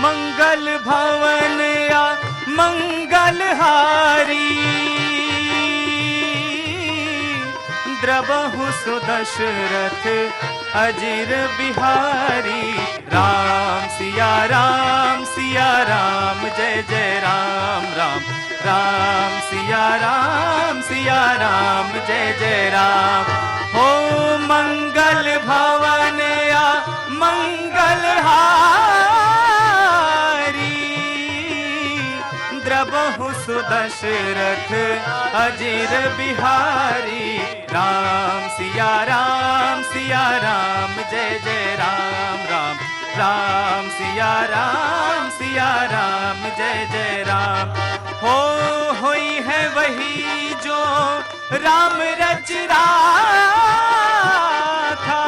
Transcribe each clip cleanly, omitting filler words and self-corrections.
मंगल भवन या मंगलहारी, द्रवहु सुदशरथ अजिर बिहारी। राम सिया राम जय जय राम राम, राम सिया राम जय जय राम। हो मंगल भवन या मंगलहारी, द्रवहु सुदशरथ अजिर बिहारी। राम सिया राम जय जय राम राम, राम सिया राम जय जय राम। होई है वही जो राम रच रहा था,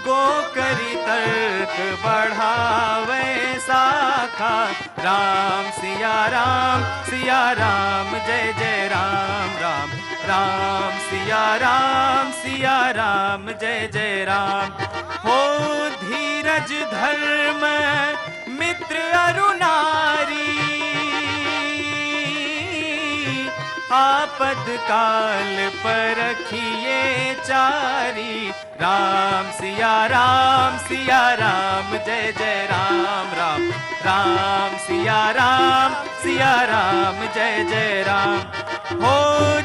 गो करी तर्क बढ़ावे साखा। राम सिया राम जय जय राम राम, राम सिया राम जय जय राम। हो धीरज धर्म मित्र अरुनारी, आपद काल परखिए चारी। राम सिया राम जय जय राम राम, राम सिया राम जय जय राम। हो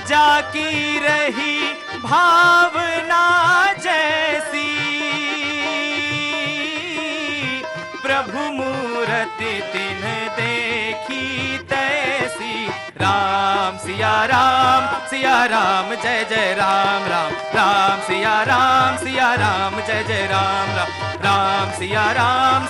जाकी रही भावना जैसी, प्रभु मूरति तिन्ह देखी तैसी। राम सिया राम जय जय राम राम, राम सिया राम जय जय राम राम, राम सिया राम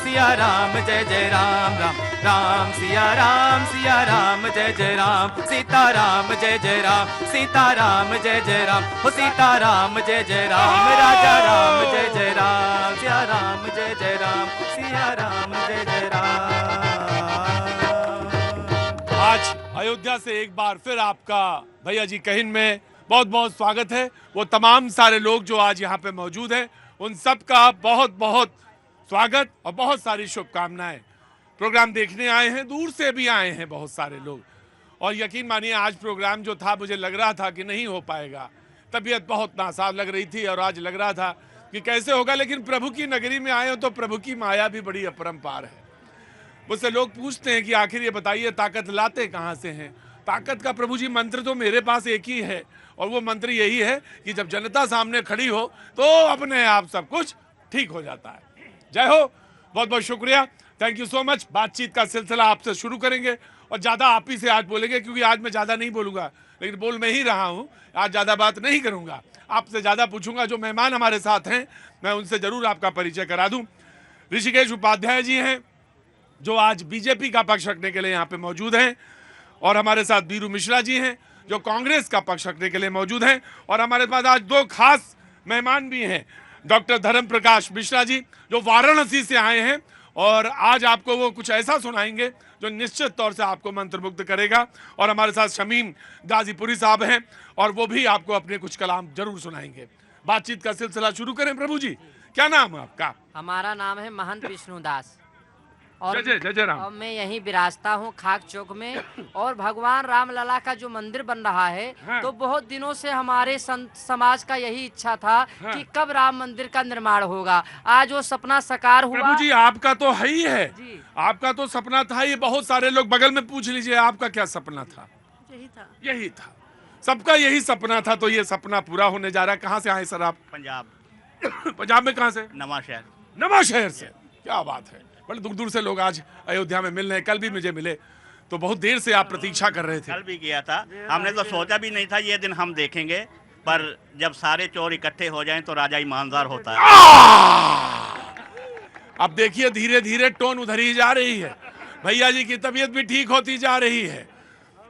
जय जय राम राम, राम सिया राम जय जय राम। सीताराम जय जय राम, सीताराम जय जय राम, हो सीताराम जय जय राम। राजा राम जय जय राम, सिया राम जय जय राम, सिया राम जय जय राम। आज अयोध्या से एक बार फिर आपका भैया जी कहिन में बहुत बहुत स्वागत है। वो तमाम सारे लोग जो आज यहाँ पे मौजूद हैं, उन सब का बहुत बहुत स्वागत और बहुत सारी शुभकामनाएं। प्रोग्राम देखने आए हैं, दूर से भी आए हैं बहुत सारे लोग, और यकीन मानिए आज प्रोग्राम जो था मुझे लग रहा था कि नहीं हो पाएगा, तबीयत बहुत नासाज लग रही थी और आज लग रहा था कि कैसे होगा, लेकिन प्रभु की नगरी में आए हो तो प्रभु की माया भी बड़ी अपरंपार है। मुझसे लोग पूछते हैं कि आखिर ये बताइए ताकत लाते कहाँ से हैं। ताकत का प्रभु जी मंत्र तो मेरे पास एक ही है, और वो मंत्र यही है कि जब जनता सामने खड़ी हो तो अपने आप सब कुछ ठीक हो जाता है। जय हो, बहुत बहुत शुक्रिया, थैंक यू सो मच। बातचीत का सिलसिला आपसे शुरू करेंगे और ज़्यादा आप ही से आज बोलेंगे, क्योंकि आज मैं ज़्यादा नहीं बोलूँगा, लेकिन बोल मैं ही रहा हूँ। आज ज़्यादा बात नहीं करूँगा, आपसे ज़्यादा पूछूंगा। जो मेहमान हमारे साथ हैं मैं उनसे ज़रूर आपका परिचय करा दूँ। ऋषिकेश उपाध्याय जी हैं जो आज बीजेपी का पक्ष रखने के लिए यहाँ पे मौजूद हैं, और हमारे साथ बीरू मिश्रा जी हैं जो कांग्रेस का पक्ष रखने के लिए मौजूद हैं, और हमारे पास आज दो खास मेहमान भी हैं, डॉक्टर धर्म प्रकाश मिश्रा जी जो वाराणसी से आए हैं, और आज आपको वो कुछ ऐसा सुनाएंगे जो निश्चित तौर से आपको मंत्रमुग्ध करेगा। और हमारे साथ शमीम गाजीपुरी साहब हैं, और वो भी आपको अपने कुछ कलाम जरूर सुनाएंगे। बातचीत का सिलसिला शुरू करें। प्रभु जी, क्या नाम है आपका? हमारा नाम है महंत विष्णुदास, और जय राम। और मैं यहीं विराजता हूँ खाक चौक में। और भगवान राम लला का जो मंदिर बन रहा है, हाँ। तो बहुत दिनों से हमारे संत समाज का यही इच्छा था, हाँ। कि कब राम मंदिर का निर्माण होगा। आज वो सपना साकार हुआ। प्रभु जी आपका तो है ही है जी। आपका तो सपना था। ये बहुत सारे लोग बगल में पूछ लीजिए आपका क्या सपना था? यही था, सबका यही सपना था। तो ये सपना पूरा होने जा रहा है। कहाँ से आए सर आप? पंजाब। पंजाब में कहाँ से? नवाशहर। नवाशहर से, क्या बात है। बड़े दूर दूर से लोग आज अयोध्या में मिल रहे हैं। कल भी मुझे मिले, तो बहुत देर से आप प्रतीक्षा कर रहे थे। कल भी किया था, हमने तो सोचा भी नहीं था ये दिन हम देखेंगे, पर जब सारे चोर इकट्ठे हो जाएं तो राजा ईमानदार होता है। अब देखिए धीरे धीरे टोन उधर ही जा रही है, भैया जी की तबीयत भी ठीक होती जा रही है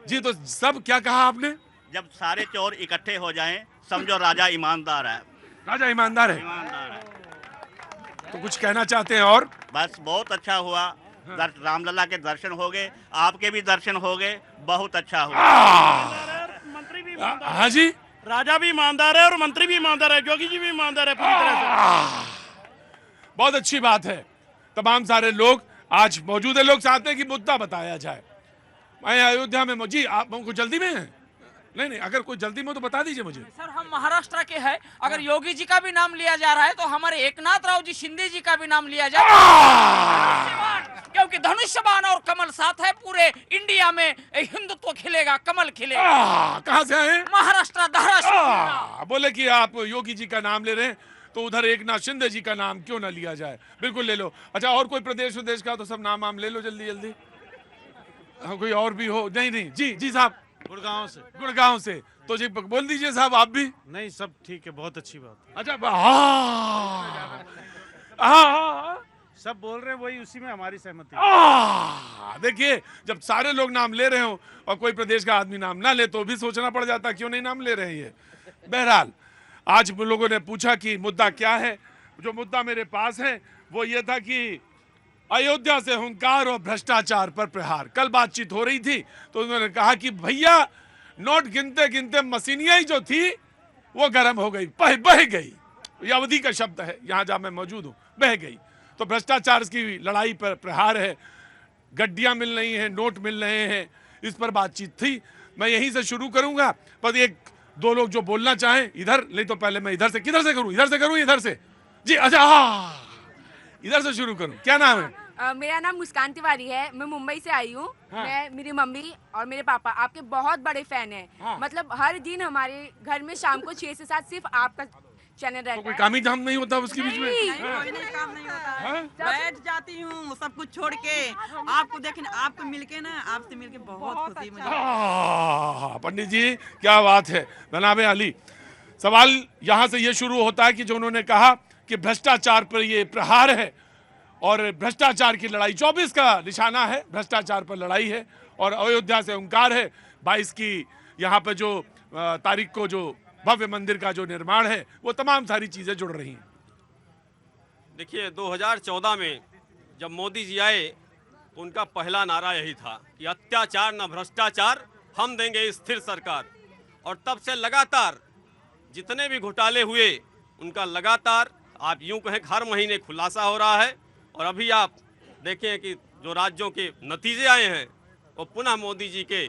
जी। तो सब क्या कहा आपने? जब सारे चोर इकट्ठे हो जाएं समझो राजा ईमानदार है। राजा ईमानदार है, ईमानदार है। तो कुछ कहना चाहते हैं? और बस बहुत अच्छा हुआ, रामलला के दर्शन हो गए, आपके भी दर्शन हो गए, बहुत अच्छा हुआ। मंत्री भी ईमानदार है। हाँ जी, राजा भी ईमानदार है और मंत्री भी ईमानदार है, जोगी जी भी ईमानदार है पूरी तरह से। बहुत अच्छी बात है। तमाम सारे लोग आज मौजूद है। लोग चाहते हैं कि मुद्दा बताया जाए। मैं अयोध्या में जी, आप को जल्दी में है? नहीं, अगर कोई जल्दी में तो बता दीजिए मुझे। सर हम महाराष्ट्र के हैं, अगर योगी जी का भी नाम लिया जा रहा है तो हमारे एकनाथ राव जी शिंदे जी का भी नाम लिया जाए, क्योंकि धनुष्यबाण और कमल साथ है, पूरे इंडिया में हिंदुत्व खिलेगा, कमल खिलेगा। कहाँ से आए? महाराष्ट्र धाराशिव। बोले कि आप योगी जी का नाम ले रहे हैं तो उधर एकनाथ शिंदे जी का नाम क्यों ना लिया जाए? बिल्कुल ले लो। अच्छा, और कोई प्रदेश विदेश का तो सब नाम ले लो जल्दी जल्दी। कोई और भी हो? नहीं, जी साहब। गुड़गांव से तो जी बोल दीजिए साहब, आप भी। नहीं, सब ठीक है, बहुत अच्छी बात है। अच्छा, हाँ, सब बोल रहे हैं वही, उसी में हमारी सहमति। देखिए, जब सारे लोग नाम ले रहे हो और कोई प्रदेश का आदमी नाम ना ले तो भी सोचना पड़ जाता क्यों नहीं नाम ले रहे हैं ये। बहरहाल, आज लोगों ने पूछा कि मुद्दा क्या है। जो मुद्दा मेरे पास है वो ये था कि अयोध्या से हुंकार और भ्रष्टाचार पर प्रहार। कल बातचीत हो रही थी तो उन्होंने कहा कि भैया नोट गिनते गिनते मशीनियां ही जो थी वो गर्म हो गई, बह गई। ये अवधि का शब्द है, यहां जहां मैं मौजूद हूं, बह गई। तो भ्रष्टाचार की लड़ाई पर प्रहार है। गड्डियां मिल रही हैं, नोट मिल रहे हैं, इस पर बातचीत थी। मैं यहीं से शुरू करूंगा, पर एक दो लोग जो बोलना चाहें इधर, नहीं तो पहले मैं इधर से, किधर से करूं? इधर से जी। अच्छा, इधर से शुरू करूं। क्या नाम है? मेरा नाम मुस्कान तिवारी है, मैं मुंबई से आई हूँ। हाँ। मैं, मेरी मम्मी और मेरे पापा आपके बहुत बड़े फैन हैं। हाँ। मतलब हर दिन हमारे घर में शाम को 6 से 7 सिर्फ आपका चैनल रहता तो कोई है। काम ही धाम नहीं होता उसके बीच में? नहीं। हाँ? कोई नहीं, काम नहीं होता हाँ? है। बैठ जाती हूँ सब कुछ छोड़ के, आपको देखने, आपको मिलके ना, आपसे मिलके बहुत खुशी मुझे। पंडित जी क्या बात है। जनाबे अली, सवाल यहाँ से ये शुरू होता है कि जो उन्होंने कहा कि भ्रष्टाचार पर ये प्रहार है और भ्रष्टाचार की लड़ाई 24 का निशाना है, भ्रष्टाचार पर लड़ाई है और अयोध्या से हुंकार है। 22 की यहाँ पे जो तारीख को जो भव्य मंदिर का जो निर्माण है वो तमाम सारी चीजें जुड़ रही हैं। देखिए, 2014 में जब मोदी जी आए तो उनका पहला नारा यही था कि अत्याचार न भ्रष्टाचार, हम देंगे स्थिर सरकार। और तब से लगातार जितने भी घोटाले हुए उनका लगातार आप यूं कहें हर महीने खुलासा हो रहा है। और अभी आप देखें कि जो राज्यों के नतीजे आए हैं वो पुनः मोदी जी के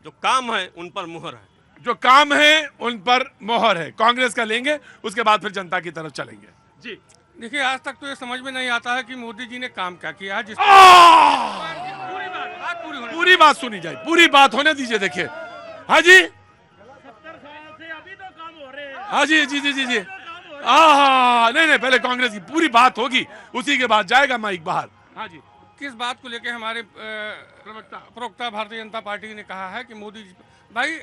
जो काम है उन पर मुहर है। जो काम है उन पर मोहर है। कांग्रेस का लेंगे, उसके बाद फिर जनता की तरफ चलेंगे। जी देखिए, आज तक तो ये समझ में नहीं आता है कि मोदी जी ने काम क्या किया है। पूरी बात सुनी जाए, पूरी बात होने दीजिए। देखिए, हाँ जी, 70 साल से अभी तो काम हो रहे हैं। हाँ जी। हाँ, नहीं, पहले कांग्रेस की पूरी बात होगी, उसी के बाद जाएगा माइक बाहर। हाँ जी, किस बात को लेकर हमारे प्रवक्ता भारतीय जनता पार्टी ने कहा है कि मोदी जी, भाई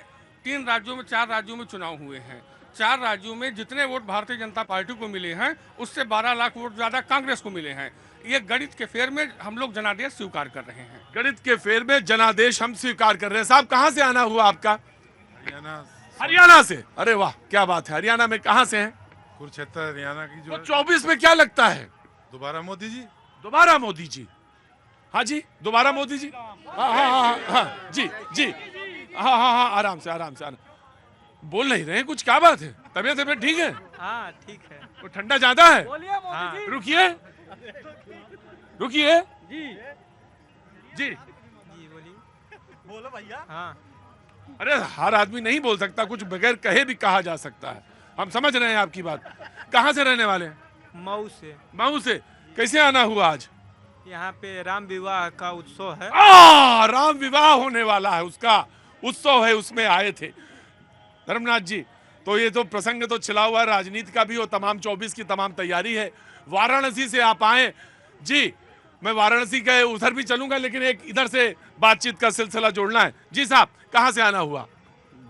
4 राज्यों में चुनाव हुए हैं। 4 राज्यों में जितने वोट भारतीय जनता पार्टी को मिले हैं उससे 12 लाख वोट ज्यादा कांग्रेस को मिले हैं। ये गणित के फेर में हम लोग जनादेश स्वीकार कर रहे हैं। गणित के फेर में जनादेश हम स्वीकार कर रहे हैं। साहब, कहाँ से आना हुआ आपका? हरियाणा से। अरे वाह, क्या बात है। हरियाणा में कहाँ से हैं? कुरुक्षेत्र हरियाणा की। जो 24 में क्या लगता है? दोबारा मोदी जी। हाँ जी, दोबारा मोदी जी। हाँ जी। हाँ, आराम से। बोल नहीं रहे कुछ, क्या बात है? तबीयत ठीक है? हाँ ठीक है। तो ठंडा ज्यादा है? हाँ। रुकिए जी। बोलो भैया। हाँ। अरे हर आदमी नहीं बोल सकता, कुछ बगैर कहे भी कहा जा सकता है। हम समझ रहे हैं आपकी बात। कहाँ से रहने वाले हैं? मऊ से। कैसे आना हुआ आज? यहाँ पे राम विवाह का उत्सव है। राम विवाह होने वाला है, उसका उत्सव है, उसमें आए थे धर्मनाथ जी। तो ये तो प्रसंग तो छिला हुआ राजनीति का भी हो, तमाम 24 की तमाम तैयारी है। वाराणसी से आप आए जी। मैं वाराणसी के उधर भी चलूंगा, लेकिन एक इधर से बातचीत का सिलसिला जोड़ना है। जी साहब, कहाँ से आना हुआ?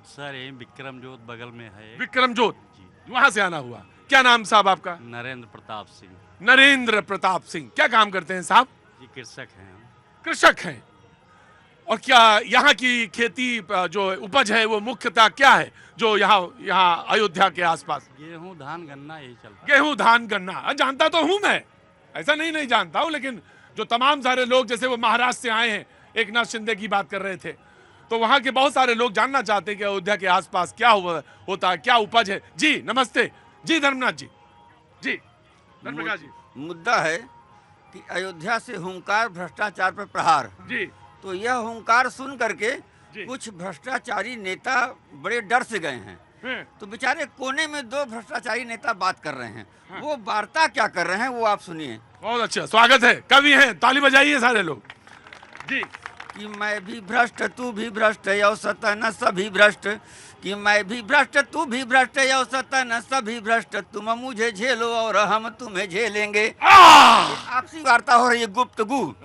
सर ये विक्रमजोत बगल में है। विक्रमजोत, वहां से आना हुआ। क्या नाम साहब आपका? नरेंद्र प्रताप सिंह। क्या काम करते हैं साहब? जी कृषक हैं। और क्या यहाँ की खेती जो उपज है वो मुख्यतः क्या है जो यहाँ अयोध्या के आसपास? गेहूं, धान, गन्ना, यही चलता है। गेहूं, धान, गन्ना। जानता तो हूं मैं, ऐसा नहीं जानता हूं, लेकिन जो तमाम सारे लोग, जैसे वो महाराष्ट्र से आए हैं, एकनाथ शिंदे की बात कर रहे थे, तो वहां के बहुत सारे लोग जानना चाहते हैं कि अयोध्या के आसपास क्या होता है, क्या उपज है। जी नमस्ते। जी धर्मनाथ जी। धर्मप्रकाश जी। मुद्दा है कि अयोध्या से हुंकार भ्रष्टाचार पर प्रहार। जी। तो यह हुंकार सुन करके कुछ भ्रष्टाचारी नेता बड़े डर से गए हैं। तो बेचारे कोने में दो भ्रष्टाचारी नेता बात कर रहे हैं। वो वार्ता क्या कर रहे हैं वो आप सुनिए। बहुत अच्छा, स्वागत है। कवि हैं, ताली बजाइए सारे लोग। जी। कि मैं भी भ्रष्ट तू भी भ्रष्ट यो सतन सभी भ्रष्ट, कि मैं भी भ्रष्ट तू भी भ्रष्ट यो सतन सभी भ्रष्ट, तुम मुझे झेलो और हम तुम्हें झेलेंगे। आपसी वार्ता हो रही है, गुप्तगू।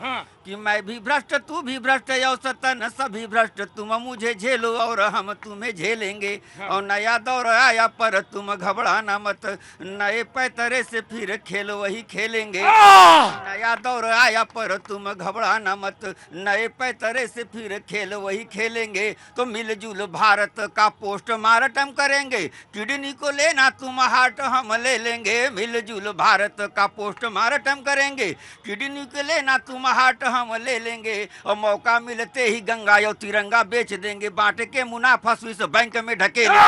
कि मैं भी भ्रष्ट तू भी भ्रष्ट यो सतन सभी भ्रष्ट, तुम मुझे झेलो और हम तुम्हें झेलेंगे। और नया दौर आया पर तुम घबराना मत, नए पैतरे से फिर खेल वही खेलेंगे। नया दौर आया पर तुम घबराना मत, नए पैतरे से फिर खेल वही खेलेंगे। तो मिलजुल भारत का पोस्टमार्टम करेंगे, किडनी को लेना तुम हार्ट हम ले लेंगे। मिलजुल भारत का पोस्टमार्टम करेंगे, किडनी को लेना तुम हार्ट हम ले लेंगे। और मौका मिलते ही गंगा या तिरंगा बेच देंगे, बांट के मुनाफा स्विस बैंक में ढकेलेंगे।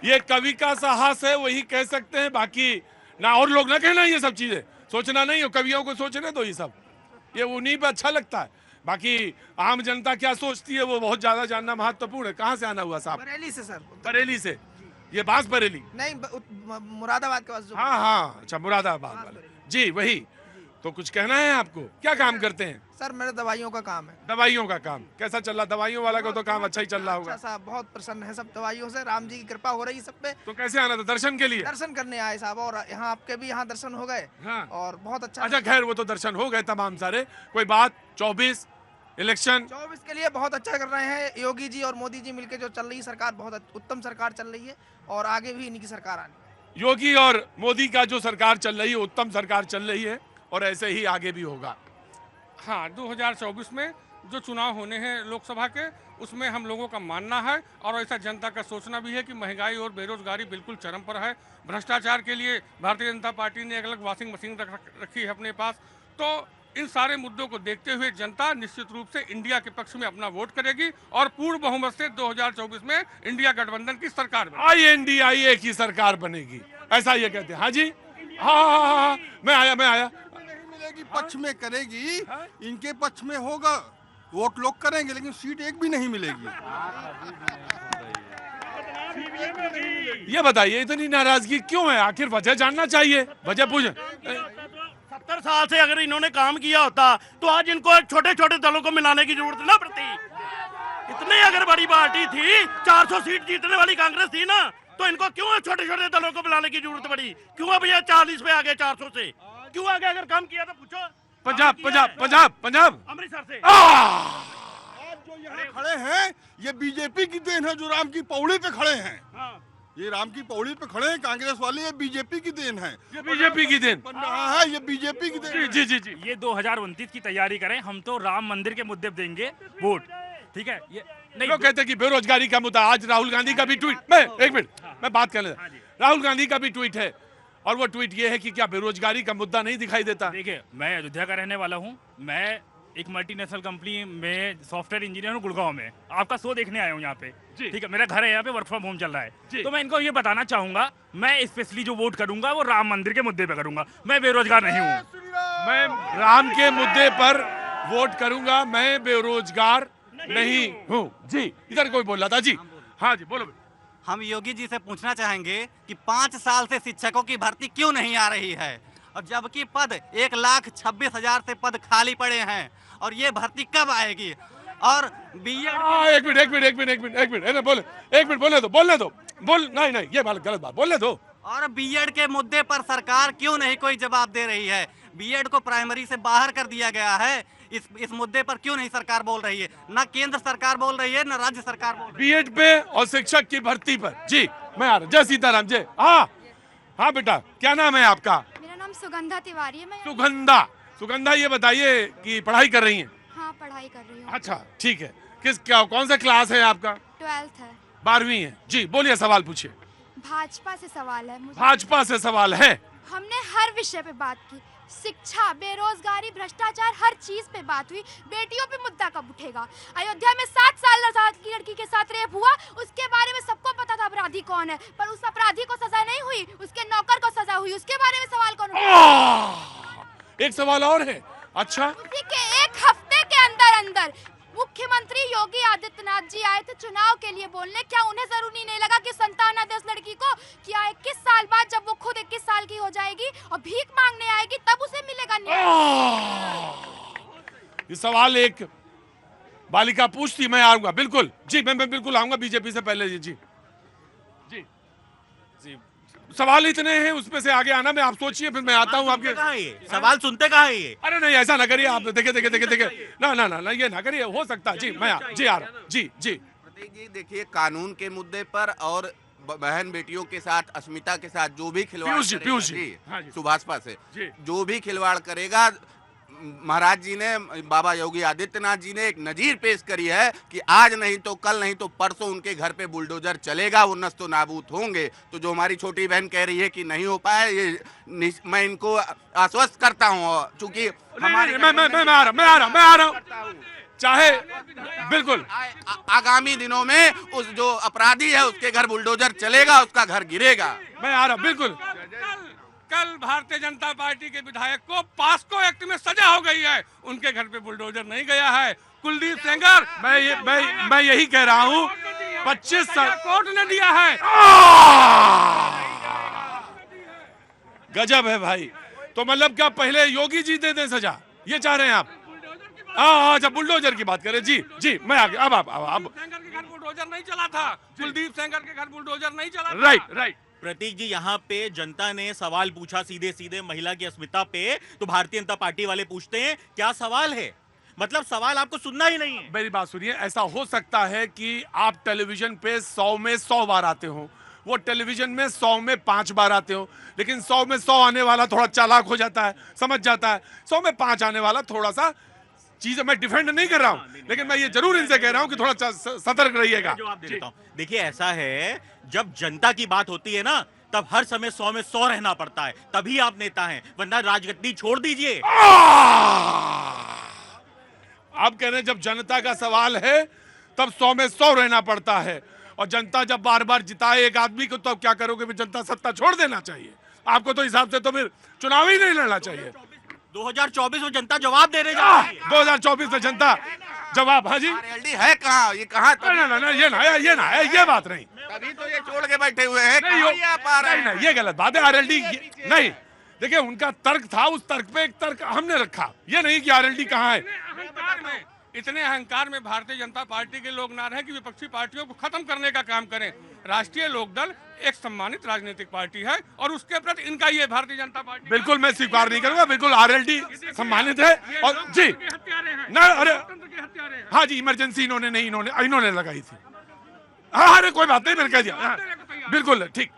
ये कवि का साहस है, वही कह सकते हैं। बाकी ना और लोग ना कहना ये सब चीजें, सोचना नहीं हो, कवियों को सोचने दो। ये सब ये उन्हीं पे अच्छा लगता है। बाकी आम जनता क्या सोचती है वो बहुत ज्यादा जानना महत्वपूर्ण है। कहाँ से आना हुआ साहब? बरेली से सर। बरेली से। ये बांस बरेली? नहीं, मुरादाबाद के पास। हाँ हाँ, अच्छा, मुरादाबाद वाले। जी वही। तो कुछ कहना है आपको? क्या काम करते हैं? सर मेरा दवाइयों का काम है। दवाइयों का काम कैसा चल रहा? दवाइयों वाला का तो काम अच्छा ही चल रहा होगा। अच्छा साहब, बहुत प्रसन्न है सब दवाइयों से, राम जी की कृपा हो रही है सब पे। तो कैसे आना था? दर्शन के लिए? दर्शन करने आए साहब, और यहाँ आपके भी यहाँ दर्शन हो गए। हाँ। और बहुत अच्छा। अच्छा खैर, वो तो दर्शन हो गए तमाम सारे। कोई बात? 24 इलेक्शन 24 के लिए बहुत अच्छा कर रहे हैं योगी जी और मोदी जी मिलकर जो चल रही सरकार, बहुत उत्तम सरकार चल रही है और आगे भी इन्हीं की सरकार आनी। योगी और मोदी का जो सरकार चल रही है, उत्तम सरकार चल रही है और ऐसे ही आगे भी होगा। हाँ, 2024 में जो चुनाव होने हैं लोकसभा के, उसमें हम लोगों का मानना है और ऐसा जनता का सोचना भी है कि महंगाई और बेरोजगारी बिल्कुल चरम पर है। भ्रष्टाचार के लिए भारतीय जनता पार्टी ने एक अलग वॉशिंग मशीन रखी है अपने पास। तो इन सारे मुद्दों को देखते हुए जनता निश्चित रूप से इंडिया के पक्ष में अपना वोट करेगी और पूर्ण बहुमत से 2024 में इंडिया गठबंधन की सरकार INDIA की सरकार बनेगी, ऐसा ये कहते हैं। हाँ जी, हाँ, मैं आया। मिलेगी पक्ष में करेगी, इनके पक्ष में होगा, वोट लोग करेंगे, लेकिन सीट एक भी नहीं मिलेगी। ये बताइए इतनी नाराजगी क्यों है? आखिर वजह जानना चाहिए, वजह पूछे। 70 साल से अगर इन्होंने काम किया होता तो आज इनको छोटे छोटे दलों को मिलाने की जरूरत ना पड़ती। इतनी अगर बड़ी पार्टी थी, 400 सीट जीतने वाली कांग्रेस थी ना, तो इनको क्यों छोटे छोटे दलों को मिलाने की जरूरत पड़ी? क्यों भैया 40 पे आ गए 400 से? क्यों आ गए? अगर काम किया तो पूछो। पंजाब अमृतसर से। आज जो यहाँ खड़े हैं ये बीजेपी की देन है, जो राम की पौड़ी पे खड़े हैं। ये राम की पौड़ी पे खड़े हैं कांग्रेस वाले, ये बीजेपी की देन है। ये बीजेपी की देन बन रहा है, ये बीजेपी की देन। जी। ये 2029 की तैयारी करें, हम तो राम मंदिर के मुद्दे पे देंगे वोट, ठीक है? ये नहीं, लोग कहते हैं कि बेरोजगारी का मुद्दा। आज राहुल गांधी का भी ट्वीट, एक मिनट मैं बात कर लेता। राहुल गांधी का भी ट्वीट है और वो ट्वीट ये है कि क्या बेरोजगारी का मुद्दा नहीं दिखाई देता? देखिए, मैं अयोध्या का रहने वाला हूँ। मैं एक मल्टीनेशनल कंपनी में सॉफ्टवेयर इंजीनियर हूँ गुड़गांव में। आपका शो देखने आया हूँ यहाँ पे, ठीक है? मेरा घर है यहाँ पे, वर्क फ्रॉम होम चल रहा है। तो मैं इनको ये बताना चाहूंगा, मैं स्पेशली जो वोट करूंगा वो राम मंदिर के मुद्दे पे करूंगा। मैं बेरोजगार नहीं हूँ। मैं राम के मुद्दे पर वोट करूंगा, मैं बेरोजगार नहीं हूँ। जी, इधर कोई बोल रहा था। जी हाँ जी, बोलो। हम योगी जी से पूछना चाहेंगे कि 5 साल से शिक्षकों की भर्ती क्यों नहीं आ रही है, और जबकि पद 1,26,000 से पद खाली पड़े हैं, और ये भर्ती कब आएगी? और एक मिनट बोलने दो। नहीं, ये गलत बात, बोलने दो। और बीएड के मुद्दे पर सरकार क्यों नहीं कोई जवाब दे रही है? बीएड को प्राइमरी से बाहर कर दिया गया है, इस मुद्दे पर क्यों नहीं सरकार बोल रही है? न केंद्र सरकार बोल रही है, न राज्य सरकार बोल रही है। बीएड पे और शिक्षक की भर्ती पर। जी मैं आ रहा। जय सीताराम। जय। हाँ बेटा, क्या नाम है आपका? मेरा नाम सुगंधा तिवारी है। मैं सुगंधा, ये बताइए कि पढ़ाई कर रही हैं? हाँ, पढ़ाई कर रही हूँ। अच्छा, ठीक है। कौन सा क्लास है आपका? 12th है। 12वीं है। जी बोलिए, सवाल पूछिए। भाजपा से सवाल है मुझे। भाजपा से सवाल है? हमने हर विषय पे बात की, शिक्षा, बेरोजगारी, भ्रष्टाचार, हर चीज पे बात हुई। बेटियों पे मुद्दा कब उठेगा? अयोध्या में 7 साल की लड़की के साथ रेप हुआ, उसके बारे में सबको पता था अपराधी कौन है, पर उस अपराधी को सजा नहीं हुई, उसके नौकर को सजा हुई। उसके बारे में सवाल कौन उठाएगा? एक सवाल और है। अच्छा, उसी के एक हफ्ते के अंदर मुख्यमंत्री योगी आदित्यनाथ जी आए थे चुनाव के लिए बोलने। क्या उन्हें जरूरी नहीं लगा कि संतान दे उस लड़की को? क्या 21 साल बाद जब वो खुद 21 साल की हो जाएगी और भीख मांगने आएगी तब उसे मिलेगा न्याय? ये सवाल एक बालिका पूछती, मैं आऊंगा बिल्कुल जी, मैं बिल्कुल आऊंगा बीजेपी से पहले जी जी जी जी। सवाल इतने हैं, उसमें से आगे आना, मैं आप सोचिए, फिर मैं आता हूँ आपके। सवाल सुनते कहाँ है ये? अरे नहीं, ऐसा ना करिए आप, देखिए ना ये ना करिए, हो सकता है जी, मैं आ रहा जी जी। प्रतीक जी देखिए, कानून के मुद्दे पर और बहन बेटियों के साथ, अस्मिता के साथ जो भी खिलवाड़ पीयूष जी, सुभाषपा से जो भी खिलवाड़ करेगा, महाराज जी ने, बाबा योगी आदित्यनाथ जी ने एक नजीर पेश करी है कि आज नहीं तो कल, नहीं तो परसों उनके घर पे बुलडोजर चलेगा, वो नस्तो नाबूद होंगे। तो जो हमारी छोटी बहन कह रही है कि नहीं हो पाया, ये मैं इनको आश्वस्त करता हूँ, चूंकि हमारे मैं आ रहा हूँ, चाहे बिल्कुल आगामी दिनों में उस जो अपराधी है उसके घर बुलडोजर चलेगा, उसका घर गिरेगा। मैं आ रहा, बिल्कुल। कल भारतीय जनता पार्टी के विधायक को पास्को एक्ट में सजा हो गई है, उनके घर पे बुलडोजर नहीं गया है। कुलदीप सेंगर, मैं यही कह रहा हूँ, 25 साल कोर्ट ने दिया है। गजब है भाई। तो मतलब क्या पहले योगी जी दे दें सजा, ये चाह रहे हैं आप? अच्छा, बुलडोजर की बात करें जी जी, मैं आगे। अब सेंगर के घर बुलडोजर नहीं चला था, कुलदीप सेंगर के घर बुलडोजर नहीं चला था। राइट। प्रतीक जी, यहाँ पे जनता ने सवाल पूछा सीधे महिला की अस्मिता पे, तो भारतीय जनता पार्टी वाले पूछते हैं क्या सवाल है? मतलब सवाल आपको सुनना ही नहीं है। मेरी बात सुनिए, ऐसा हो सकता है कि आप टेलीविजन पे 100 में 100 बार आते हो, वो टेलीविजन में 100 में 5 बार आते हो, लेकिन 100 में 100 आने वाला थोड़ा चालाक हो जाता है, समझ जाता है। 100 में 5 आने वाला थोड़ा सा चीजें, मैं डिफेंड नहीं कर रहा हूं, लेकिन मैं ये जरूर इनसे कह रहा हूं कि थोड़ा सतर्क रहिएगा। जवाब दे देता हूं। देखिए, ऐसा है, जब जनता की बात होती है ना, तब हर समय 100 में 100 रहना पड़ता है, तभी आप नेता हैं, वरना राजगद्दी छोड़ दीजिए। आप कह रहे हैं जब जनता का सवाल है तब 100 में 100 रहना पड़ता है, और जनता जब बार बार जिताए एक आदमी को, तो क्या करोगे? जनता सत्ता छोड़ देना चाहिए आपको, तो हिसाब से तो फिर चुनाव ही नहीं लड़ना चाहिए। 2024 में जनता जवाब देने जा रही है। 2024 में जनता जवाब, हाँ जी, आरएलडी है कहाँ? ये कहाँ? ये बात नहीं, तभी तो ये छोड़ के बैठे हुए हैं। नहीं, ये गलत बात है। आरएलडी नहीं, देखिए उनका तर्क था, उस तर्क पे एक तर्क हमने रखा, ये नहीं कि आरएलडी कहाँ है। इतने अहंकार में भारतीय जनता पार्टी के लोग ना रहे कि विपक्षी पार्टियों को खत्म करने का काम करें। राष्ट्रीय लोकदल एक सम्मानित राजनीतिक पार्टी है, और उसके प्रति इनका ये भारतीय जनता पार्टी, बिल्कुल मैं स्वीकार नहीं करूंगा, बिल्कुल आरएलडी सम्मानित है। और जी ना, अरे हाँ जी, इमरजेंसी इन्होंने लगाई थी। हाँ, अरे कोई बात नहीं, मैंने कह दिया, बिल्कुल ठीक।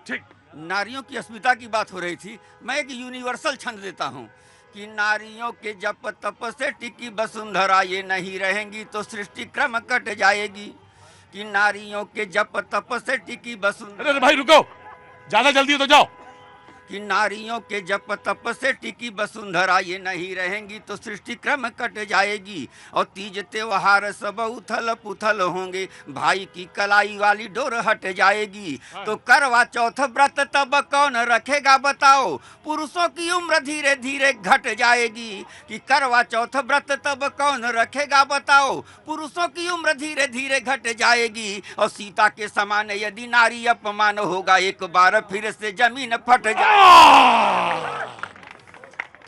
नारियों की अस्मिता की बात हो रही थी, मैं एक यूनिवर्सल छंद देता हूँ कि नारियों के जप तप से टिकी वसुंधरा, ये नहीं रहेंगी तो सृष्टि क्रम कट जाएगी। कि नारियों के जप तप से टिकी वसुंधरा। अरे भाई रुको, ज्यादा जल्दी तो जाओ। कि नारियों के जप तप से टिकी वसुंधरा, ये नहीं रहेंगी तो सृष्टि क्रम कट जाएगी। और तीज त्योहार सब उथल पुथल होंगे, भाई की कलाई वाली डोर हट जाएगी। तो करवा चौथ व्रत तब कौन रखेगा बताओ, पुरुषों की उम्र धीरे धीरे घट जाएगी। कि करवा चौथ व्रत तब कौन रखेगा बताओ, पुरुषों की उम्र धीरे धीरे घट जाएगी। और सीता के समान यदि नारी अपमान होगा, एक बार फिर से जमीन फट जाएगी।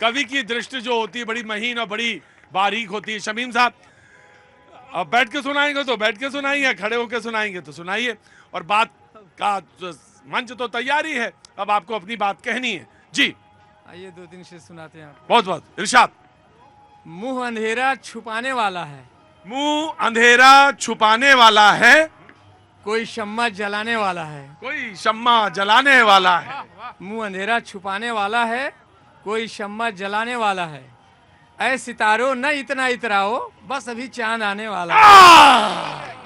कवि की दृष्टि जो होती है बड़ी महीन और बड़ी बारीक होती है। शमीम साहब, अब बैठ के सुनाएंगे तो बैठ के सुनाइए, खड़े होकर सुनाएंगे तो सुनाइए, और बात का मंच तो तैयार ही है, अब आपको अपनी बात कहनी है जी। आइए 2-3 शेर सुनाते हैं आपको। बहुत इरशाद। मुंह अंधेरा छुपाने वाला है, मुंह अंधेरा छुपाने वाला है, कोई शम्मा जलाने वाला है, कोई शम्मा जलाने वाला है। मुंह अंधेरा छुपाने वाला है, कोई शम्मा जलाने वाला है। ऐ सितारों न इतना इतराओ, बस अभी चांद आने वाला है।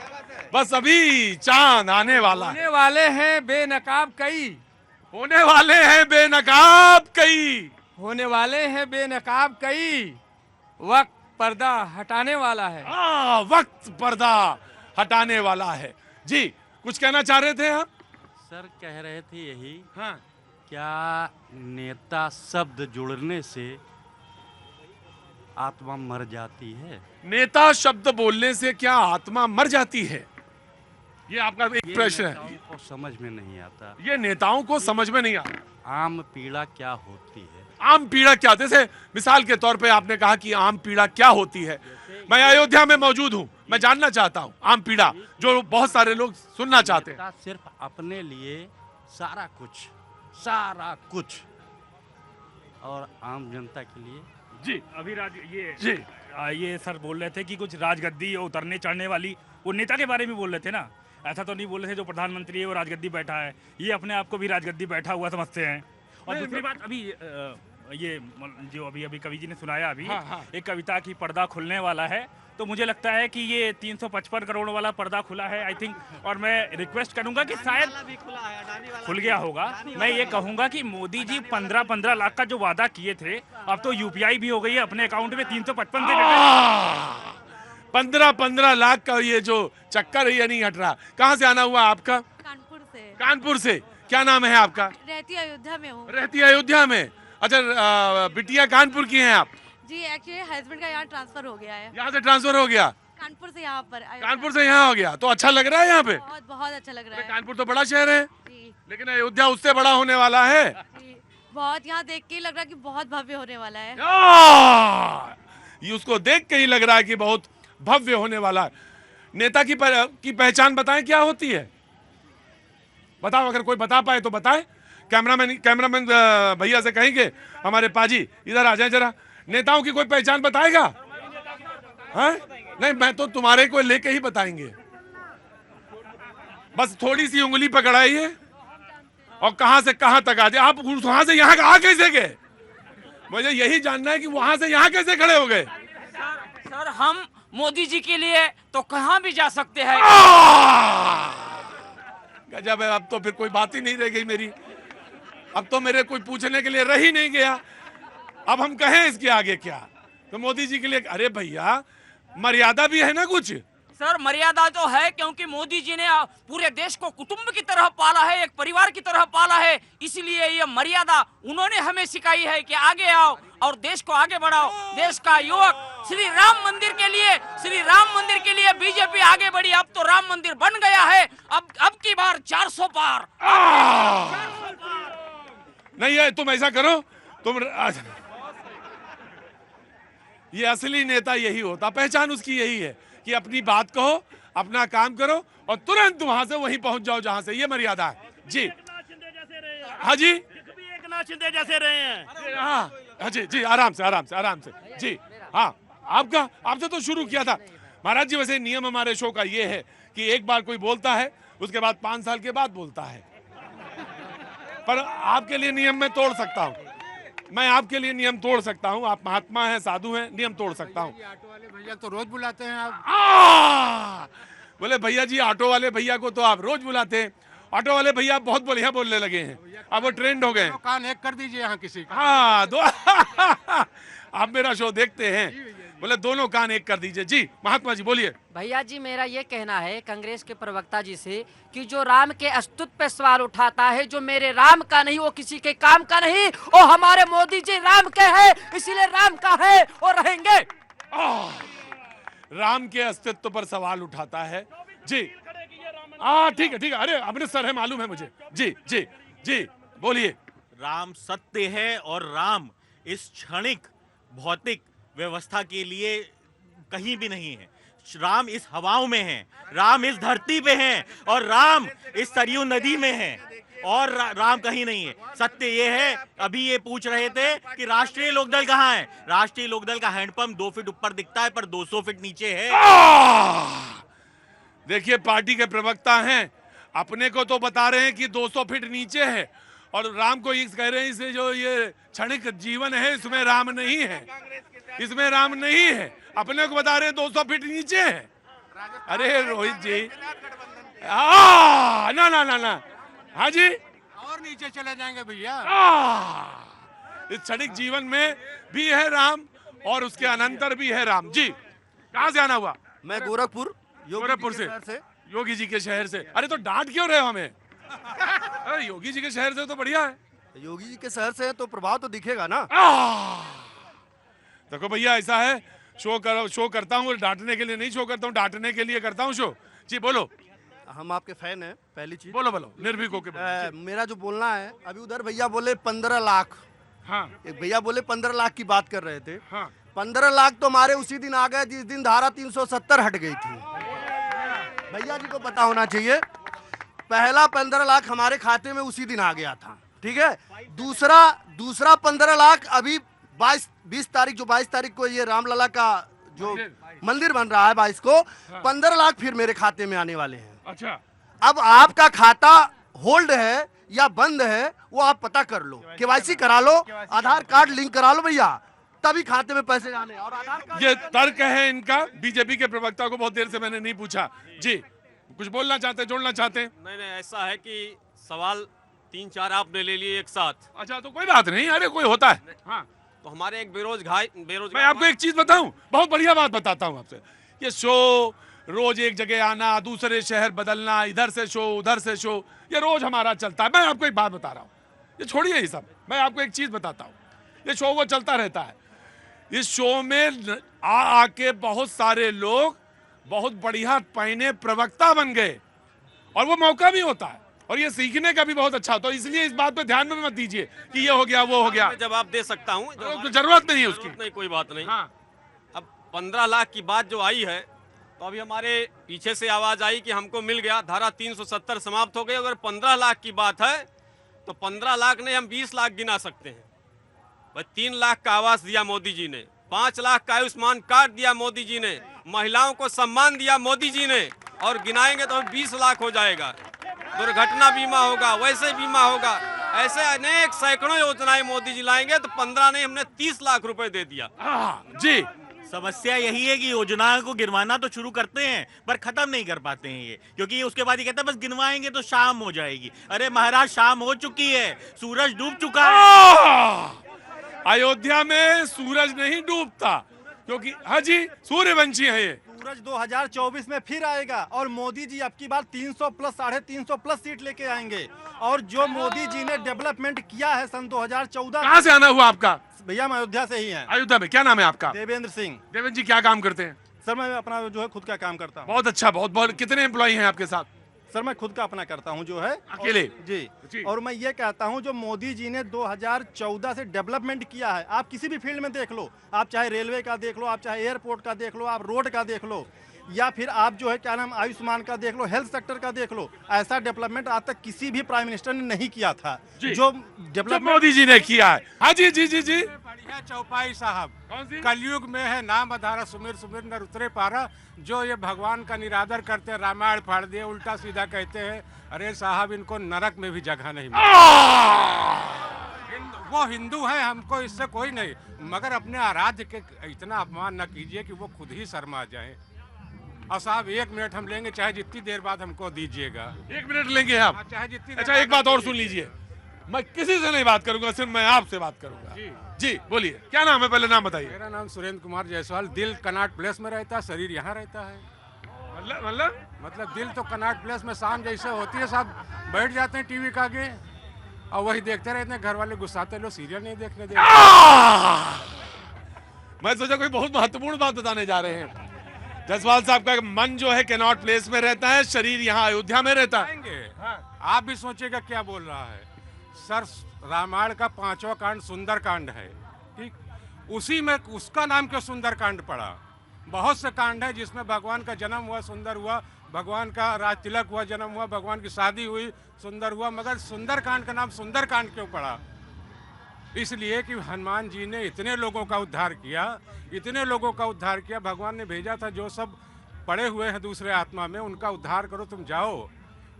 बस अभी चांद आने वाला है। होने वाले हैं बेनकाब कई, होने वाले हैं बेनकाब कई। होने वाले हैं बेनकाब कई, वक्त पर्दा हटाने वाला है। वक्त पर्दा हटाने वाला है। जी, कुछ कहना चाह रहे थे आप? सर कह रहे थे यही, हाँ, क्या नेता शब्द जुड़ने से आत्मा मर जाती है? नेता शब्द बोलने से क्या आत्मा मर जाती है? ये आपका एक प्रश्न है। नेताओं को समझ में नहीं आता। ये नेताओं को समझ में नहीं आता। आम पीड़ा क्या होती है? आम पीड़ा क्या? जैसे मिसाल के तौर पे आपने कहा कि आम पीड़ा क्या होती है। मैं अयोध्या में मौजूद हूँ, मैं जानना चाहता हूँ आम पीड़ा, जो बहुत सारे लोग सुनना चाहते हैं। सिर्फ अपने लिए सारा कुछ और आम जनता के लिए। जी, अभी जी, ये सर बोल रहे थे कि कुछ राजगद्दी उतरने चढ़ने वाली, वो नेता के बारे में बोल रहे थे ना। ऐसा तो नहीं बोल रहे थे जो प्रधानमंत्री है वो राजगद्दी बैठा है, ये अपने आप को भी राजगद्दी बैठा हुआ समझते हैं। और दूसरी बात, अभी ये जो अभी कवि जी ने सुनाया अभी, एक कविता की पर्दा खुलने वाला है, तो मुझे लगता है कि ये 355 करोड़ वाला पर्दा खुला है आई थिंक। और मैं रिक्वेस्ट करूंगा कि शायद खुल गया होगा। मैं ये कहूंगा कि मोदी जी 15-15 लाख का जो वादा किए थे, अब तो यूपीआई भी हो गई है अपने अकाउंट में 355 से 15 लाख का ये जो चक्कर है ये नहीं हट रहा। कहाँ से आना हुआ आपका? कानपुर से। कानपुर से। क्या नाम है आपका? रहती अयोध्या में हूँ। रहती अयोध्या में। अच्छा, बिटिया कानपुर की हैं आप? जी, एक्चुअली हस्बैंड का यहाँ ट्रांसफर हो गया है। यहाँ से ट्रांसफर हो गया? कानपुर से यहाँ पर। कानपुर से यहाँ हो गया, तो अच्छा लग रहा है यहाँ पे? बहुत बहुत अच्छा लग रहा है। कानपुर तो बड़ा शहर है, लेकिन अयोध्या उससे बड़ा होने वाला है। बहुत, यहाँ देख के लग रहा है कि बहुत भव्य होने वाला है। ये उसको देख के ही लग रहा है कि बहुत भव्य होने वाला है। नेता की पहचान बताएं, क्या होती है? बताओ, अगर कोई बता पाए तो बताए। कैमरामैन भैया से कहेंगे, हमारे पाजी इधर आ जाए जरा, नेताओं की कोई पहचान बताएगा? हाँ? नहीं, मैं तो तुम्हारे को लेके ही बताएंगे। बस थोड़ी सी उंगली पकड़ाइए और कहां से कहां तक आ जाए। आप वहां से यहां आ कैसे गए? मुझे यही जानना है कि वहां से यहां कैसे खड़े हो गए? सर हम मोदी जी के लिए तो कहां भी जा सकते हैं। गजब है, अब तो फिर कोई बात ही नहीं रह गई मेरी। अब तो मेरे कोई पूछने के लिए रह ही नहीं गया। अब हम कहें इसके आगे क्या? तो मोदी जी के लिए, अरे भैया मर्यादा भी है ना कुछ। सर मर्यादा तो है, क्योंकि मोदी जी ने पूरे देश को कुटुंब की तरह पाला है, एक परिवार की तरह पाला है, इसलिए ये मर्यादा उन्होंने हमें सिखाई है कि आगे आओ और देश को आगे बढ़ाओ। देश का युवक श्री राम मंदिर के लिए बीजेपी आगे बढ़ी। अब तो राम मंदिर बन गया है, अब की बार 400 पार। नहीं है, तुम ऐसा करो, तुम ये असली नेता यही होता, पहचान उसकी यही है कि अपनी बात कहो, अपना काम करो और तुरंत वहां से वहीं पहुंच जाओ जहां से। ये मर्यादा है। जी हाँ जी, एक नाथ शिंदे जैसे रहे हैं। हाँ जी जी, आराम से जी। हाँ, आपसे तो शुरू किया था महाराज जी। वैसे नियम हमारे शो का ये है कि एक बार कोई बोलता है, उसके बाद 5 साल के बाद बोलता है। पर आपके लिए नियम मैं तोड़ सकता हूँ, मैं आपके लिए नियम तोड़ सकता हूँ। आप महात्मा हैं, साधु हैं, नियम तोड़ सकता हूँ। ऑटो वाले भैया तो रोज बुलाते हैं आप। बोले भैया जी, ऑटो वाले भैया को तो आप रोज बुलाते हैं। ऑटो वाले भैया बहुत बढ़िया बोलने लगे हैं, अब वो ट्रेंड हो गए। कान एक कर दीजिए यहाँ किसी का। हाँ, दो आप मेरा शो देखते हैं, बोले दोनों कान एक कर दीजिए। जी महात्मा जी बोलिए। भैया जी, मेरा ये कहना है कांग्रेस के प्रवक्ता जी से कि जो राम के अस्तित्व पे सवाल उठाता है, जो मेरे राम का नहीं, वो किसी के काम का नहीं, वो हमारे मोदी जी राम के हैं, इसीलिए राम का है और रहेंगे। राम के अस्तित्व पर सवाल उठाता है। जी ठीक है, अरे अमृतसर है, मालूम है मुझे। जी जी जी बोलिए। राम सत्य है और राम इस क्षणिक भौतिक व्यवस्था के लिए कहीं भी नहीं है। राम इस हवाओं में है, राम इस धरती पे है और राम इस सरयू नदी में है और राम कहीं नहीं है। सत्य ये है, अभी ये पूछ रहे थे कि राष्ट्रीय लोकदल कहाँ है। राष्ट्रीय लोकदल का हैंडपंप 2 फीट ऊपर दिखता है पर 200 फीट नीचे है। देखिए, पार्टी के प्रवक्ता हैं, अपने को तो बता रहे हैं कि 200 फीट नीचे है और राम को ये कह रहे हैं इसे जो ये क्षणिक जीवन है इसमें राम नहीं है, इसमें राम नहीं है। अपने को बता रहे हैं 200 फीट नीचे है। अरे रोहित जी, ना हाँ जी, और नीचे चले जाएंगे भैया। इस क्षणिक जीवन में भी है राम और उसके अनंतर भी है राम। जी, कहाँ से आना हुआ? मैं गोरखपुर से योगी जी के शहर से। अरे तो डांट क्यों रहे हो हमें? अरे योगी जी के शहर से तो बढ़िया है। योगी जी के शहर से तो प्रभाव तो दिखेगा ना। देखो भैया, ऐसा है, शो करता हूँ डांटने के लिए नहीं शो करता हूँ, डांटने के लिए करता हूँ शो। जी बोलो। हम आपके फैन हैं, पहली चीज। बोलो निर्भीक होकर। मेरा जो बोलना है, अभी उधर भैया बोले 15 लाख। हाँ। एक भैया बोले 15 लाख की बात कर रहे थे। हाँ। 15 लाख तो हमारे उसी दिन आ गए जिस दिन धारा 370 हट गई थी। भैया जी को पता होना चाहिए, पहला 15 लाख हमारे खाते में उसी दिन आ गया था, ठीक है। दूसरा 15 लाख अभी 22 तारीख को ये रामलला का जो मंदिर बन रहा है 22 को, 15 लाख फिर मेरे खाते में आने वाले हैं। अच्छा, अब आपका खाता होल्ड है या बंद है वो आप पता कर लो, केवाईसी करा लो, आधार कार्ड लिंक करा लो भैया, तभी खाते में पैसे जाने। और आधार कार्ड ये तर्क है इनका। बीजेपी के प्रवक्ता को बहुत देर से मैंने नहीं पूछा। जी, कुछ बोलना चाहते, जोड़ना चाहते हैं? नहीं, ऐसा है कि सवाल 3-4 आपने ले लिए एक साथ। अच्छा, तो कोई बात नहीं, अरे कोई होता है। हाँ, तो हमारे एक बेरोजगार मैं आपको एक चीज बताऊं, बहुत बढ़िया बात बताता हूं आपसे। ये शो रोज एक जगह आना, दूसरे शहर बदलना, इधर से शो उधर से शो, ये रोज हमारा चलता है। मैं आपको एक बात बता रहा हूँ, ये छोड़िए ये सब, मैं आपको एक चीज बताता हूँ। ये शो वो चलता रहता है। इस शो में आके बहुत सारे लोग बहुत बढ़िया पहने प्रवक्ता बन गए और वो मौका भी होता है और ये सीखने का भी बहुत अच्छा होता है। इसलिए इस बात पे ध्यान में मत दीजिए कि ये हो गया वो हो गया। मैं जवाब दे सकता हूँ, जरूरत नहीं है उसकी। नहीं, कोई बात नहीं। हाँ। अब 15 लाख की बात जो आई है, तो अभी हमारे पीछे से आवाज आई कि हमको मिल गया, धारा 370 समाप्त हो गई। अगर 15 लाख की बात है तो 15 लाख नहीं, हम 20 लाख गिना सकते हैं। भाई 3 लाख का आवास दिया मोदी जी ने, 5 लाख का आयुष्मान कार्ड दिया मोदी जी ने, महिलाओं को सम्मान दिया मोदी जी ने, और गिनाएंगे तो 20 लाख हो जाएगा। दुर्घटना बीमा होगा, वैसे बीमा होगा, ऐसे अनेक सैकड़ों योजनाएं मोदी जी लाएंगे। तो 15 नहीं, हमने 30 लाख रुपए दे दिया। जी, समस्या यही है कि योजनाओं को गिनवाना तो शुरू करते हैं पर खत्म नहीं कर पाते हैं ये, क्योंकि उसके बाद ये कहते हैं बस गिनवाएंगे तो शाम हो जाएगी। अरे महाराज, शाम हो चुकी है, सूरज डूब चुका है। अयोध्या में सूरज नहीं डूबता, क्योंकि हाँ जी, सूर्यवंशी है ये। सूरज 2024 में फिर आएगा और मोदी जी अब की बार 300 प्लस 350 प्लस सीट लेके आएंगे। और जो मोदी जी ने डेवलपमेंट किया है सन 2014। कहाँ से आना हुआ आपका? भैया हम अयोध्या से ही हैं। अयोध्या में क्या नाम है आपका? देवेंद्र सिंह। देवेंद्र जी, क्या काम करते हैं? सर मैं अपना जो है खुद का काम करता हूँ। बहुत अच्छा, बहुत बहुत। कितने एम्प्लॉई हैं आपके साथ? सर मैं खुद का अपना करता हूँ जो है अकेले। जी। और मैं ये कहता हूँ जो मोदी जी ने 2014 से डेवलपमेंट किया है, आप किसी भी फील्ड में देख लो, आप चाहे रेलवे का देख लो, आप चाहे एयरपोर्ट का देख लो, आप रोड का देख लो, या फिर आप जो है क्या नाम आयुष्मान का देख लो, हेल्थ सेक्टर का देख लो, ऐसा डेवलपमेंट आज तक किसी भी प्राइम मिनिस्टर ने नहीं किया था जो डेवलपमेंट मोदी जी ने किया है। हाँ जी जी जी जी। बढ़िया चौपाई साहब, कलयुग में है नाम अधारा सुमिर सुमिर नर उतरे पारा। जो ये भगवान का निरादर करते हैं, रामायण फाड़ दिए, उल्टा सीधा कहते हैं, अरे साहब इनको नरक में भी जगह नहीं मिली। वो हिंदू हैं, हमको इससे कोई नहीं, मगर अपने आराध्य के इतना अपमान न कीजिए कि वो खुद ही शर्मा जाए। और साहब 1 मिनट हम लेंगे, चाहे जितनी देर बाद हमको दीजिएगा। 1 मिनट लेंगे आप? चाहे जितनी। अच्छा, एक बात और सुन लीजिए, मैं किसी से नहीं बात करूंगा, सिर्फ मैं आपसे बात करूंगा। जी बोलिए, क्या नाम है? पहले नाम बताइए। मेरा नाम सुरेंद्र कुमार जायसवाल। दिल कनाट प्लेस में रहता है, शरीर यहाँ रहता है। मतलब दिल तो कनाट प्लेस में शाम जैसे होती है, साहब बैठ जाते हैं टीवी के आगे और वही देखते रहते हैं। घर वाले गुस्साते, लोग सीरियल नहीं देखने देते। मैं सोचा कोई बहुत महत्वपूर्ण बात बताने जा रहे हैं। जायसवाल साहब का मन जो है कैनॉट प्लेस में रहता है, शरीर यहाँ अयोध्या में रहता है। आप भी सोचेगा क्या बोल रहा है सर। रामायण का 5वां कांड सुंदर कांड है, ठीक, उसी में उसका नाम क्यों सुंदर कांड पड़ा? बहुत से कांड है जिसमें भगवान का जन्म हुआ, सुंदर हुआ, भगवान का राज तिलक हुआ, जन्म हुआ, भगवान की शादी हुई, सुंदर हुआ, मगर सुंदर कांड का नाम सुंदर कांड क्यों पड़ा? इसलिए कि हनुमान जी ने इतने लोगों का उद्धार किया, इतने लोगों का उद्धार किया। भगवान ने भेजा था जो सब पड़े हुए हैं दूसरे आत्मा में, उनका उद्धार करो, तुम जाओ।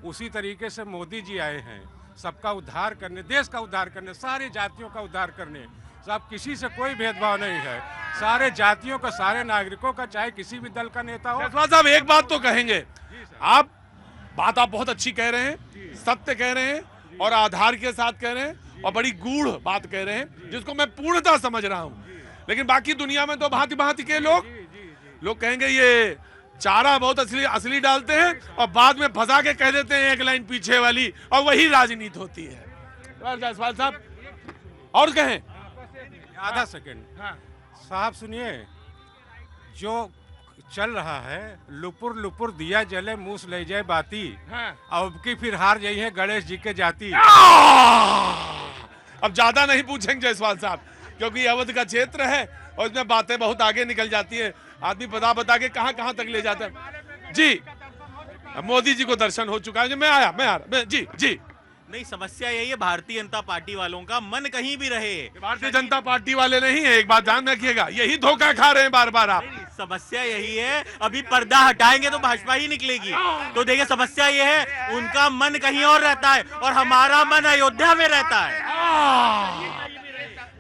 उसी तरीके से मोदी जी आए हैं सबका उद्धार करने, देश का उद्धार करने, सारी जातियों का उद्धार करने। सब किसी से कोई भेदभाव नहीं है, सारे जातियों का, सारे नागरिकों का, चाहे किसी भी दल का नेता हो। जायसवाल साहब एक बात तो कहेंगे आप, बात आप बहुत अच्छी कह रहे हैं, सत्य कह रहे हैं, और आधार के साथ कह रहे हैं और बड़ी गूढ़ बात कह रहे हैं जिसको मैं पूर्णतः समझ रहा हूं। लेकिन बाकी दुनिया में तो भांति भांति के लोग कहेंगे ये चारा बहुत असली डालते हैं और बाद में फंसा के कह देते हैं एक लाइन पीछे वाली, और वही राजनीति होती है। जायसवाल साहब और कहें आधा सेकंड साहब सुनिए, जो चल रहा है लुपुर लुपुर दिया जले मूस ले जाए बाती, अब की फिर हार जाई है गणेश जी के जाती। अब ज्यादा नहीं पूछेंगे जायसवाल साहब, क्योंकि अवध का क्षेत्र है और इसमें बातें बहुत आगे निकल जाती है, आदमी बता के कहां तक ले जाता है। जी मोदी जी को दर्शन हो चुका है, मैं जी नहीं, समस्या यही है भारतीय जनता पार्टी वालों का मन कहीं भी रहे। भारतीय जनता पार्टी वाले नहीं है, एक बात ध्यान रखिएगा, यही धोखा खा रहे हैं बार बार आप। समस्या यही है, अभी पर्दा हटाएंगे तो भाजपा ही निकलेगी। तो देखिए समस्या ये है, उनका मन कहीं और रहता है और हमारा मन अयोध्या में रहता है।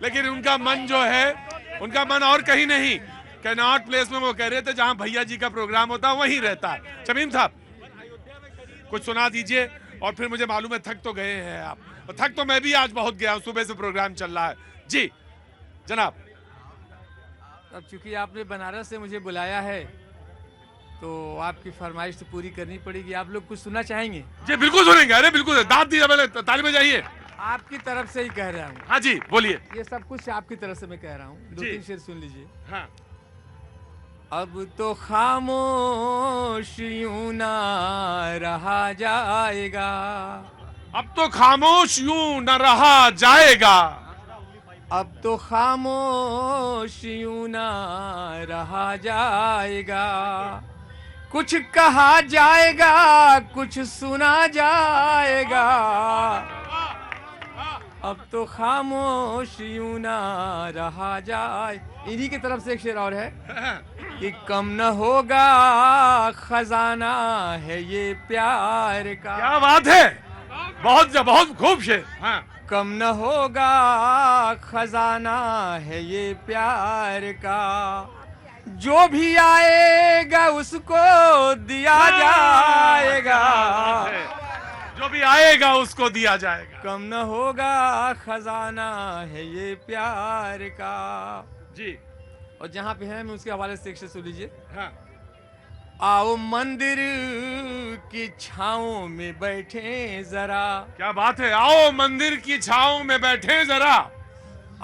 लेकिन उनका मन जो है, उनका मन और कहीं नहीं, कैनॉट प्लेस में वो कह रहे थे जहां भैया जी का प्रोग्राम होता है वहीं रहता है। शमीम साहब कुछ सुना दीजिए, और फिर मुझे मालूम है थक तो गए हैं आप, और थक तो मैं भी आज बहुत गया हूं, सुबह से प्रोग्राम चल रहा है। जी जनाब। अब चूंकि आपने बनारस से मुझे बुलाया है तो आपकी फरमाइश तो पूरी करनी पड़ेगी। आप लोग कुछ सुनना चाहेंगे? जी बिल्कुल सुनेंगे, अरे बिल्कुल, दाद दीजिए, पहले ताली बजाइए। आपकी तरफ से ही कह रहा हूँ। हाँ जी बोलिए। ये सब कुछ आपकी तरफ से मैं कह रहा हूँ, 2-3 शेर सुन लीजिए। हाँ। अब तो खामोश यूं ना रहा जाएगा, अब तो खामोश यूं न रहा जाएगा, अब तो खामोश यूं ना रहा जाएगा, कुछ कहा जाएगा कुछ सुना जाएगा, अब तो खामोश यूं ना रहा जाए। इन्हीं की तरफ से एक शेर और है कि कम न होगा खजाना है ये प्यार का। क्या बात है, बहुत खूब शेर। हाँ। कम न होगा खजाना है ये प्यार का, जो भी आएगा उसको दिया जाएगा, जो भी आएगा उसको दिया जाएगा। कम न होगा खजाना है ये प्यार का। जी और जहाँ पे है मैं उसके हवाले से एक शेर सुन लीजिए। हाँ। आओ मंदिर की छाँव में बैठे जरा। क्या बात है, आओ मंदिर की छाँव में बैठे जरा,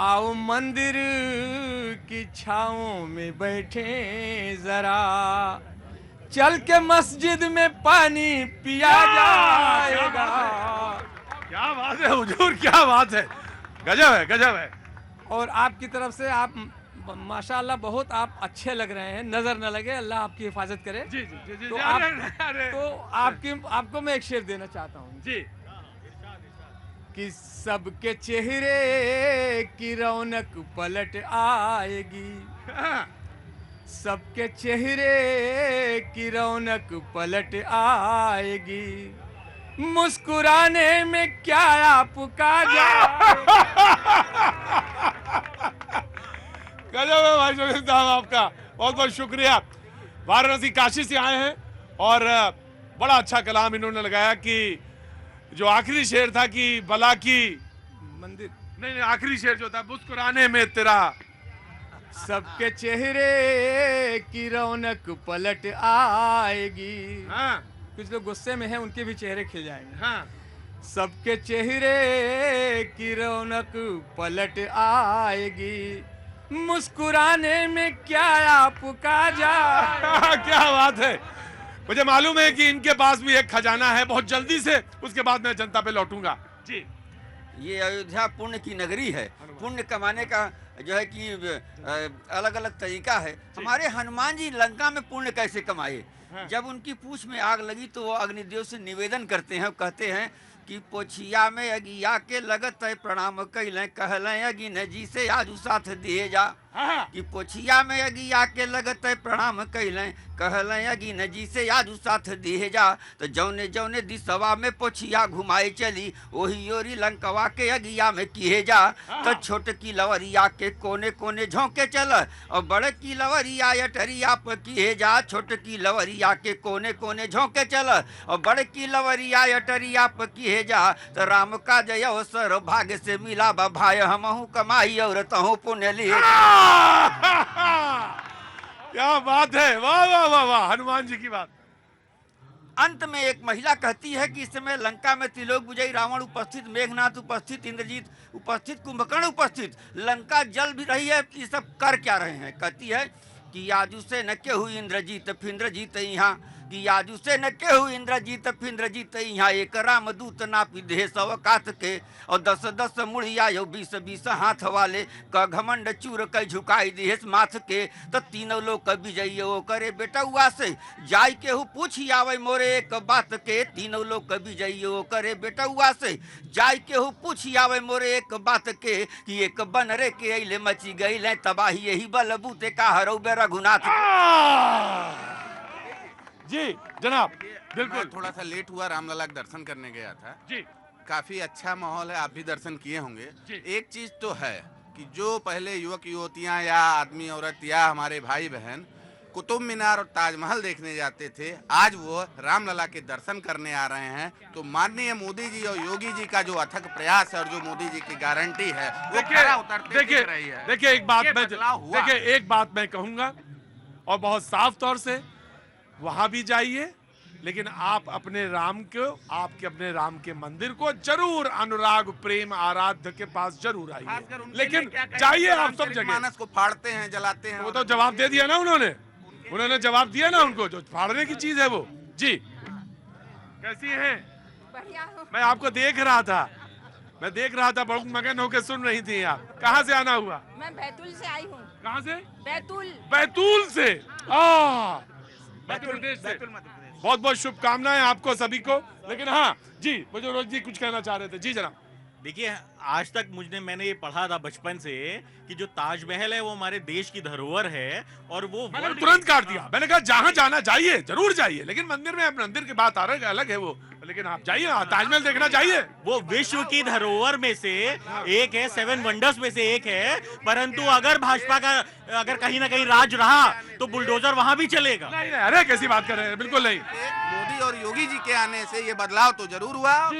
आओ मंदिर की छाँव में बैठे जरा, चल के मस्जिद में पानी पिया जाएगा। क्या बात है हुजूर, क्या बात है, गजब है, गजब है। और आपकी तरफ से आप माशाअल्लाह बहुत आप अच्छे लग रहे हैं, नजर न लगे, अल्लाह आपकी हिफाजत करे। जी जी जी, तो आपको मैं एक शेर देना चाहता हूँ जी, कि सबके चेहरे की रौनक पलट आएगी, सबके चेहरे की रौनक पलट आएगी, मुस्कुराने में क्या आपका गजब है भाई शमीम साहब, आपका बहुत बहुत शुक्रिया। वाराणसी काशी से आए हैं और बड़ा अच्छा कलाम इन्होंने लगाया कि जो आखिरी शेर था कि भला की मंदिर, नहीं आखिरी शेर जो था मुस्कुराने में तेरा, सबके चेहरे की रौनक पलट आएगी। हाँ। कुछ लोग गुस्से में हैं, उनके भी चेहरे खिल जाएंगे। हाँ। सबके चेहरे की रौनक पलट आएगी, मुस्कुराने में क्या आपका जा। क्या बात है, मुझे मालूम है कि इनके पास भी एक खजाना है, बहुत जल्दी से उसके बाद मैं जनता पे लौटूंगा। जी ये अयोध्या पुण्य की नगरी है, पुण्य कमाने का जो है कि अलग अलग तरीका है। हमारे हनुमान जी लंका में पुण्य कैसे कमाए? जब उनकी पूंछ में आग लगी तो वो अग्निदेव से निवेदन करते हैं, कहते हैं कि पोछिया में अगिया के लगत है, प्रणाम कैलें कहलें अगिन जी से आजू साथ दिए जा। कि पोछिया में अगिया के लगते प्रणाम कैलें कहलें अगिन जी से आजू साथ दिहे जा। तो जौने जौने दिसवा में पोछिया घुमाए चली वही ओरी लंकवा के अगिया में किहे जा। तो छोट की लवरिया के कोने कोने झोंके चल और बड़े की लवरिया अटरिया पर किहे जा। छोट की लवरिया के कोने कोने झोंके चल और बड़े की लवरिया अटरिया पर किहे जा। तो राम का जय अवसर भाग्य से मिला बा भाई हमहू कमाई और तहू पुण्य लिए। क्या बात है, वाह वाह वाह वाह, हनुमान जी की बात। अंत में एक महिला कहती है कि इस समय लंका में त्रिलोक विजयी रावण उपस्थित, मेघनाथ उपस्थित, इंद्रजीत उपस्थित, कुंभकर्ण उपस्थित, लंका जल भी रही है, ये सब कर क्या रहे हैं। कहती है कि आजू से न केहू इंद्रजीत फिंद्रजीत यहाँ, कि आजू से न केहू इंद्रजीत फिंद्रजीत यहाँ। एक राम दूत नापी देह सव कात के और 10-10 मुड़िया यो 20-20 हाथ वाले का घमंड चूर कई झुकाई दिहेस माथ के। तो तीनों लोग कभी जाइए वो करे बेटा हुआ से जाय केहू पूछी आवे मोरे एक बात के। तीनों लोग कभी जाइए वो करे बेटा हुआ से जाय केहू पूछी आवे मोरे एक बात के। कि एक बनरे के अइले मची गई ले तबाही यही बलबूते का हरौ बे रघुनाथ। जी जनाब, बिल्कुल। थोड़ा सा लेट हुआ, रामलला के दर्शन करने गया था जी। काफी अच्छा माहौल है, आप भी दर्शन किए होंगे। एक चीज तो है कि जो पहले युवक युवतियां या आदमी औरत या हमारे भाई बहन कुतुब मीनार और ताजमहल देखने जाते थे, आज वो रामलला के दर्शन करने आ रहे हैं। तो माननीय मोदी जी और योगी जी का जो अथक प्रयास है और जो मोदी जी की गारंटी है वो खरा उतरते दिख रही है। देखिए एक बात मैं कहूंगा और बहुत साफ तौर से, वहां भी जाइए लेकिन आप अपने राम को, आपके अपने राम के मंदिर को जरूर अनुराग प्रेम आराध्य के पास जरूर आइए। लेकिन जाइए आप सब जगह। मानस को फाड़ते हैं, जलाते हैं। वो तो जवाब दे दिया ना उन्होंने जवाब दिया ना उनको, जो फाड़ने की चीज है वो। जी कैसी हैं? बढ़िया हूँ। मैं आपको देख रहा था, बहुत मगन होकर सुन रही थी आप। कहाँ से आना हुआ? मैं बैतूल से आई हूँ। कहाँ से? बैतूल से। मध्य प्रदेश से। बहुत बहुत शुभकामनाएं आपको सभी को। लेकिन हाँ जी, बुजुर्ग जी कुछ कहना चाह रहे थे। जी जनाब। देखिए, आज तक मैंने ये पढ़ा था बचपन से कि जो ताजमहल है वो हमारे देश की धरोहर है और वो मैंने तुरंत काट दिया। मैंने कहा जहाँ जाना जाइए, जरूर जाइए, लेकिन मंदिर में मंदिर की बात अलग है वो। लेकिन आप जाइए, ताजमहल देखना चाहिए। वो विश्व की धरोहर में से एक है, 7 वंडर्स में से एक है। परंतु अगर भाजपा का अगर कहीं ना कहीं राज रहा तो बुलडोजर वहां भी चलेगा। नहीं, अरे कैसी बात कर रहे हैं, बिल्कुल नहीं। मोदी और योगी जी के आने से ये बदलाव तो जरूर हुआ।